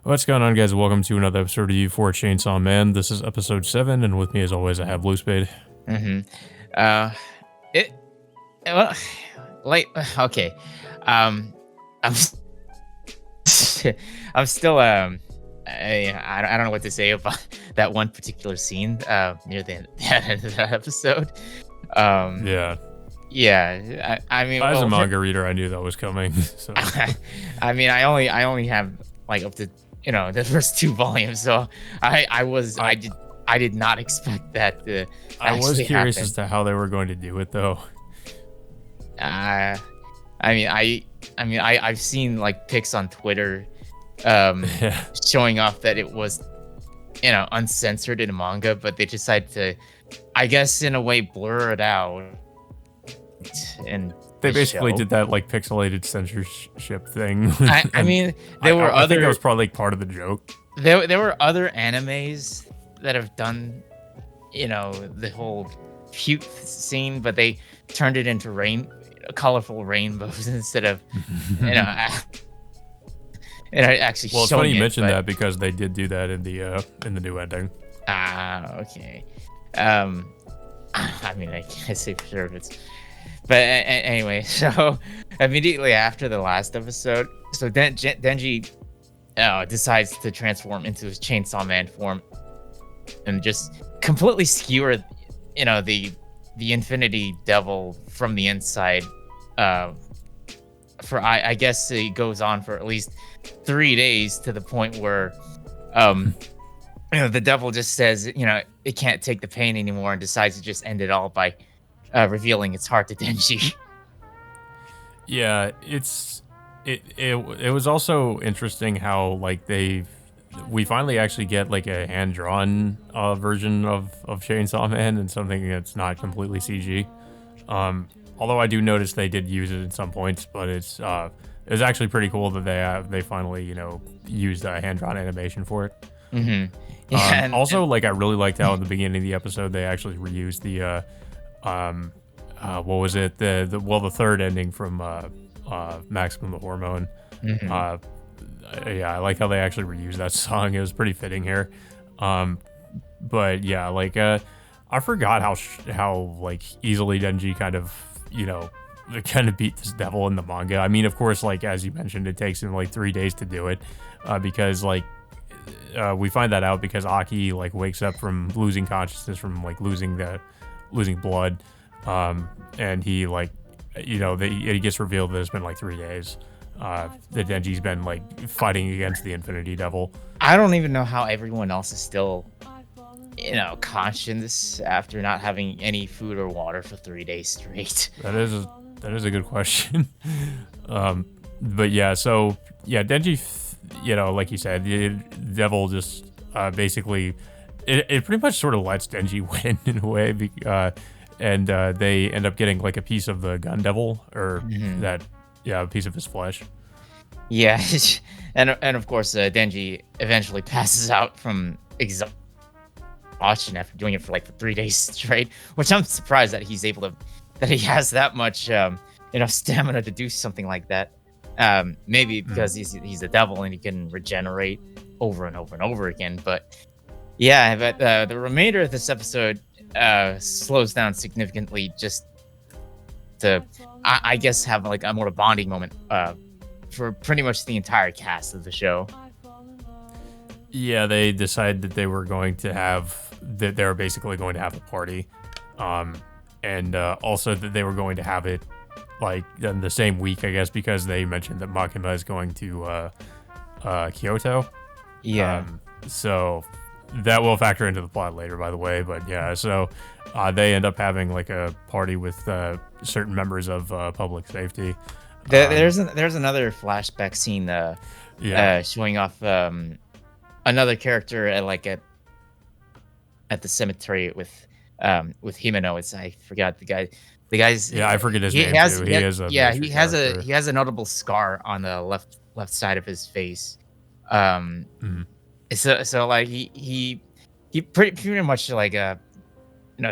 What's going on, guys? Welcome to another episode of You for Chainsaw Man. This is episode 7, and with me, as always, I have Blue Spade. hmm Uh, it well, like okay. I'm I'm still I don't know what to say about that one particular scene near the end of that episode. Um, Yeah, yeah, I mean, as a well, manga reader, I knew that was coming. So I mean, I only have like up to the first two volumes, so I I did not expect that to I was actually curious happen. as to how they were going to do it, though. Uh, I mean, I've seen like pics on Twitter, um, Yeah, showing off that it was, uncensored in manga, but they decided to, I guess, in a way, blur it out in they the basically show. did that like pixelated censorship thing, I and mean, I, there were I I think that other was probably like, part of the joke. there were other animes that have done, the whole cute scene, but they turned it into colorful rainbows instead of, you know, actually Well, it's funny showing you it, mentioned but that because they did do that in the new ending. okay. Um, I mean, I can't say for sure if it's, but anyway, so immediately after the last episode, so Denji decides to transform into his Chainsaw Man form and just completely skewer, the Infinity Devil from the inside. Uh, for I guess it goes on for at least 3 days to the point where um the devil just says it can't take the pain anymore and decides to just end it all by revealing its heart to Denji. Yeah, it was also interesting how like we finally actually get like a hand drawn version of Chainsaw Man and something that's not completely CG. Although I do notice they did use it in some points, but it was actually pretty cool that they finally used a hand drawn animation for it. hmm yeah and Also, like I really liked how at the beginning of the episode they actually reused the what was it the third ending from Maximum the Hormone. mhm. Uh, yeah, I like how they actually reused that song. It was pretty fitting here. Um, but yeah, like I forgot how like easily Denji kind of beat this devil in the manga. I mean, of course, like as you mentioned, it takes him like 3 days to do it, because like we find that out because Aki like wakes up from losing consciousness from like losing blood, and he like it gets revealed that it's been like 3 days. That Denji's been like fighting against the Infinity Devil. I don't even know how everyone else is still conscious after not having any food or water for 3 days straight. That is a good question. But yeah, so yeah, Denji, like you said, the devil just basically it pretty much sort of lets Denji win in a way, and they end up getting like a piece of the gun devil or Mhm. that yeah, a piece of his flesh. Yeah, and of course, Denji eventually passes out from exhaustion after doing it for like 3 days straight. Which I'm surprised that he has that much stamina to do something like that. Maybe Mm. because he's a devil and he can regenerate over and over and over again. But yeah, but the remainder of this episode slows down significantly just to I guess have like a more bonding moment for pretty much the entire cast of the show. Yeah, they decided that they were basically going to have a party, um, and also that they were going to have it like in the same week, I guess, because they mentioned that Makima is going to Kyoto. Yeah. So that will factor into the plot later, by the way. But yeah, so they end up having like a party with certain members of public safety. Um, There's another flashback scene yeah, showing off another character at the cemetery with Himeno. It's I forgot the guy's yeah, I forget his he name has too. he He ha- is a yeah major he character. has a notable scar on the left side of his face. Um, Mhm. so like he pretty much like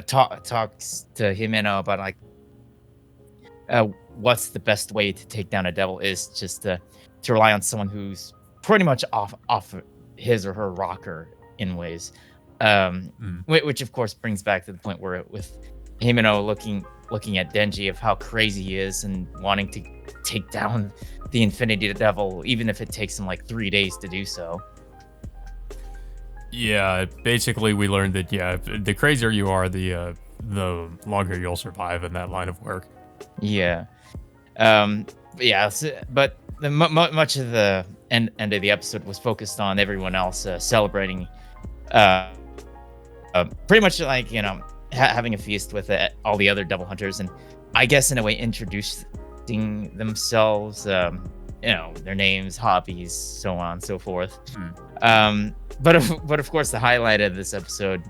talks to Himeno about like what's the best way to take down a devil is just to rely on someone who's pretty much off his or her rocker in ways. Which of course brings back to the point where with Himeno looking at Denji of how crazy he is and wanting to take down the Infinity Devil, even if it takes him like 3 days to do so. Yeah, basically we learned that the crazier you are, the longer you'll survive in that line of work. Yeah. But much of the end of the episode was focused on everyone else celebrating, pretty much like, having a feast with all the other Devil Hunters, and I guess in a way introducing themselves, their names, hobbies, so on and so forth. But of course, the highlight of this episode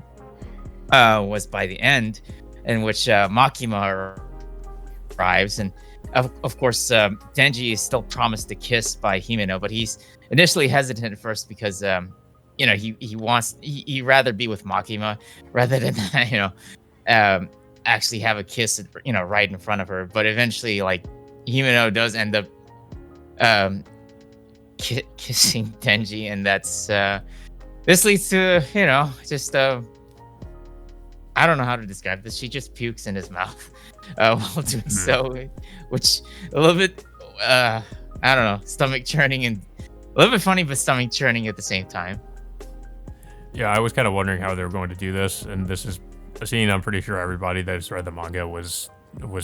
was by the end, in which Makima arrives, and of course, Denji is still promised a kiss by Himeno, but he's initially hesitant at first because he'd rather be with Makima rather than actually have a kiss right in front of her. But eventually, like, Himeno does end up kissing Denji, and that's this leads to just I don't know how to describe this. She just pukes in his mouth while doing so, which a little bit I don't know, stomach churning and a little bit funny, but stomach churning at the same time. Yeah, I was kind of wondering how they were going to do this, and this is a scene I'm pretty sure everybody that's read the manga was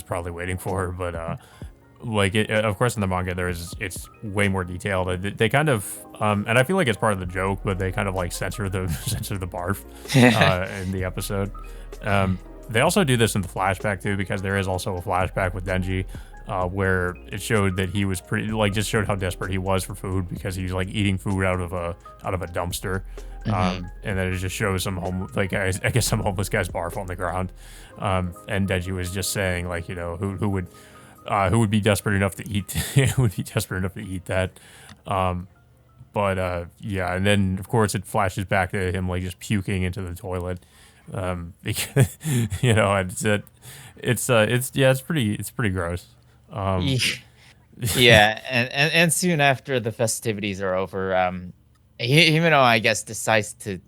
probably waiting for. But of course, in the manga, it's way more detailed. They kind of, and I feel like it's part of the joke, but they kind of like censor the barf in the episode. They also do this in the flashback too, because there is also a flashback with Denji where it showed that he was just showed how desperate he was for food because he was like eating food out of a dumpster. And then it just shows some I guess some homeless guy's barf on the ground. And Denji was just saying, like, who would be desperate enough to eat who would be desperate enough to eat that. And then of course it flashes back to him like just puking into the toilet. Because it's pretty gross. And soon after the festivities are over, Himeno, I guess, decides to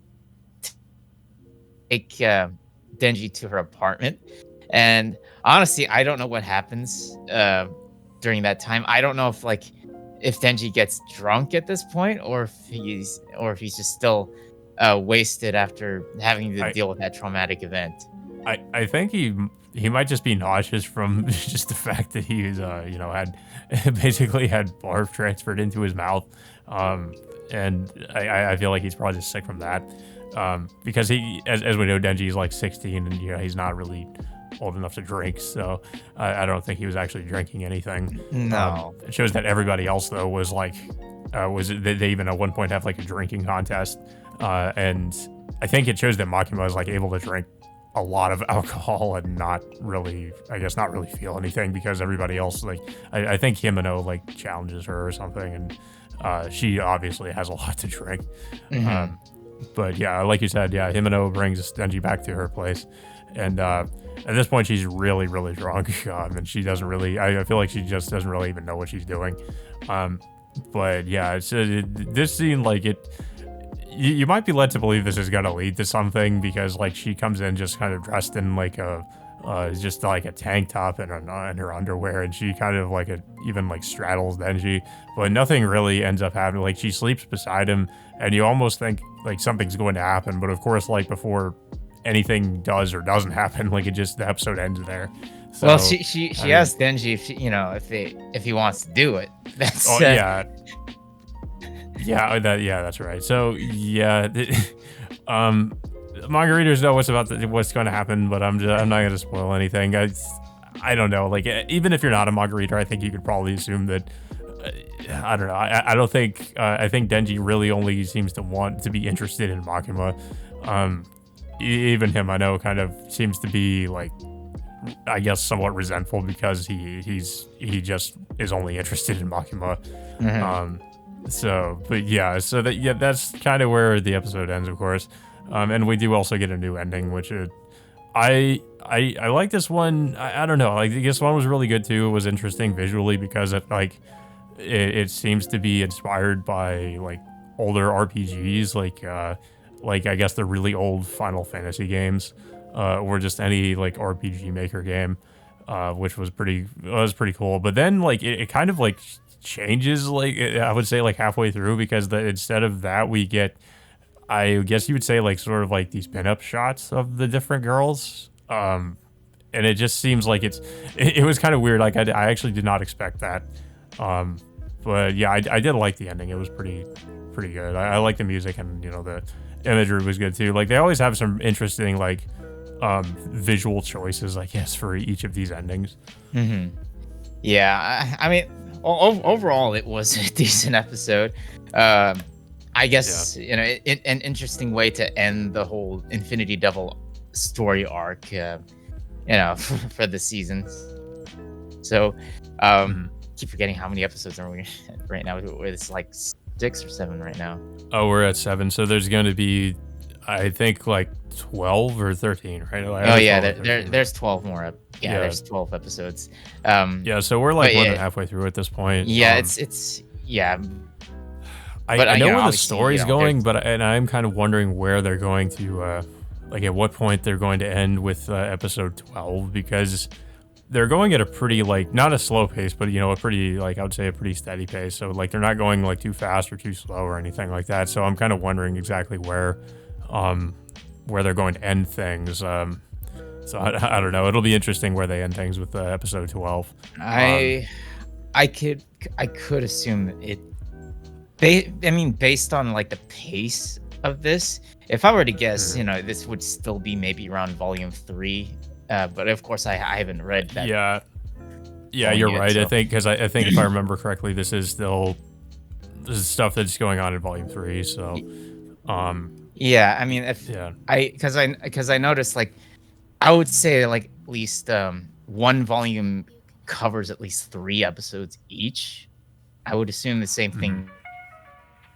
take Denji to her apartment. And honestly, I don't know what happens during that time. I don't know if Denji gets drunk at this point, or if he's just still wasted after having to deal with that traumatic event. I think he might just be nauseous from just the fact that he's had basically had barf transferred into his mouth. And I feel like he's probably just sick from that. Because he, as we know, Denji is like 16 and he's not really old enough to drink. So I don't think he was actually drinking anything. No. It shows that everybody else though was like, they even at one point have like a drinking contest. And I think it shows that Makima was like able to drink a lot of alcohol and not really feel anything, because everybody else, like, I think Himeno like challenges her or something, and she obviously has a lot to drink. But yeah, like you said, Himeno brings Denji back to her place, and at this point she's really, really drunk, and she doesn't really, I feel like she just doesn't really even know what she's doing. But yeah, this scene, like, you might be led to believe this is gonna lead to something, because like she comes in just kind of dressed in like just like a tank top and her underwear, and she kind of like even straddles Denji, but nothing really ends up happening. Like, she sleeps beside him, and you almost think like something's going to happen, but of course, like, before anything does or doesn't happen, like, the episode ends there. So, well, she asked Denji if he wants to do it. That's that's right. So manga readers know what's going to happen, but I'm not going to spoil anything. I don't know. Like, even if you're not a manga reader, I think you could probably assume that. I don't know. I don't think. I think Denji really only seems to want to be interested in Makima. Even him, I know, kind of seems to be like, I guess, somewhat resentful because he just is only interested in Makima. That's kind of where the episode ends, of course. And we do also get a new ending, which I like this one. I don't know. Like, this one was really good too. It was interesting visually because it, like, it seems to be inspired by like older RPGs, like I guess the really old Final Fantasy games, or just any like RPG Maker game, which was pretty cool. But then like it kind of like changes, like I would say like halfway through, because instead of that we get, I guess you would say, like sort of like these pinup shots of the different girls. And it just seems like it was kind of weird. Like I actually did not expect that. But yeah, I did like the ending. It was pretty good. I like the music, and the imagery was good too. Like they always have some interesting like visual choices, I guess, for each of these endings. Yeah, I mean, overall, it was a decent episode. I guess an interesting way to end the whole Infinity Devil story arc. For the season. So, keep forgetting how many episodes are we right now. It's like 6 or 7 right now. Oh, we're at 7. So there's going to be, I think, like 12 or 13, right? Oh yeah, there's 12 more. There's 12 episodes. Yeah, so we're like more than halfway through at this point. Yeah, it's I know where the story's going, but I'm kind of wondering where they're going to. Like at what point they're going to end with episode 12, because they're going at a pretty, like, not a slow pace, but a pretty, like, I would say a pretty steady pace. So like they're not going like too fast or too slow or anything like that. So I'm kind of wondering exactly where they're going to end things. So I don't know. It'll be interesting where they end things with episode 12. I could assume it. Based on like the pace of this, if I were to guess, this would still be maybe around volume 3. But of course, I haven't read that. Yeah, you're right. So. I think if I remember correctly, this is stuff that's going on in volume 3. So, yeah, I mean, because I noticed, like, I would say like at least one volume covers at least 3 episodes each. I would assume the same thing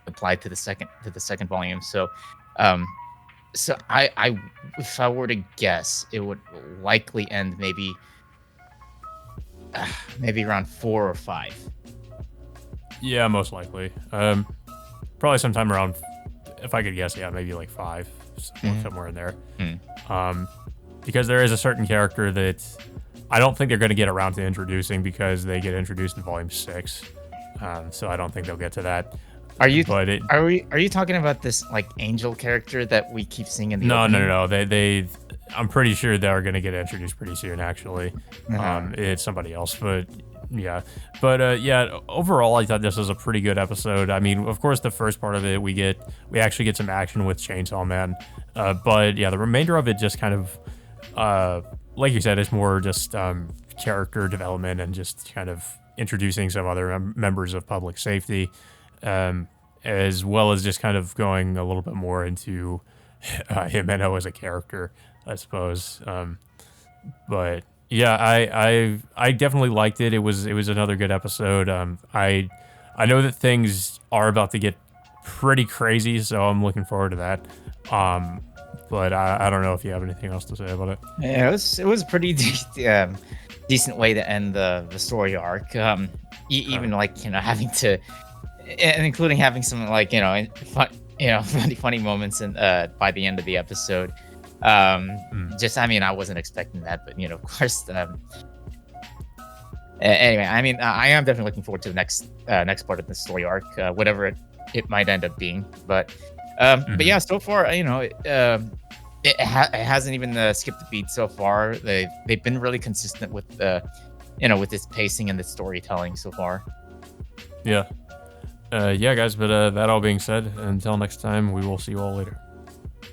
applied to the second volume. So I if I were to guess, it would likely end maybe around 4 or 5. Yeah, most likely. Probably sometime around, if I could guess, maybe like 5, somewhere in there. Because there is a certain character that I don't think they're going to get around to introducing, because they get introduced in volume 6. So I don't think they'll get to that. Are you talking about this like angel character that we keep seeing in the opening? No. I'm pretty sure they're gonna get introduced pretty soon. Actually, it's somebody else, but yeah. But yeah. Overall, I thought this was a pretty good episode. I mean, of course, the first part of it, we actually get some action with Chainsaw Man. But yeah, the remainder of it just kind of, like you said, it's more just character development and just kind of introducing some other members of public safety. As well as just kind of going a little bit more into Himeno as a character, I suppose. But yeah, I definitely liked it. It was another good episode. I know that things are about to get pretty crazy, so I'm looking forward to that. But I don't know if you have anything else to say about it. Yeah, it was a pretty decent way to end the story arc. Even like having to. And including having some like funny moments by the end of the episode. Just I wasn't expecting that, but of course. Anyway, I am definitely looking forward to the next part of the story arc, whatever it might end up being. But yeah, so far it hasn't even skipped a beat so far. They've been really consistent with with its pacing and the storytelling so far. Yeah. Yeah, guys, but that all being said, until next time, we will see you all later.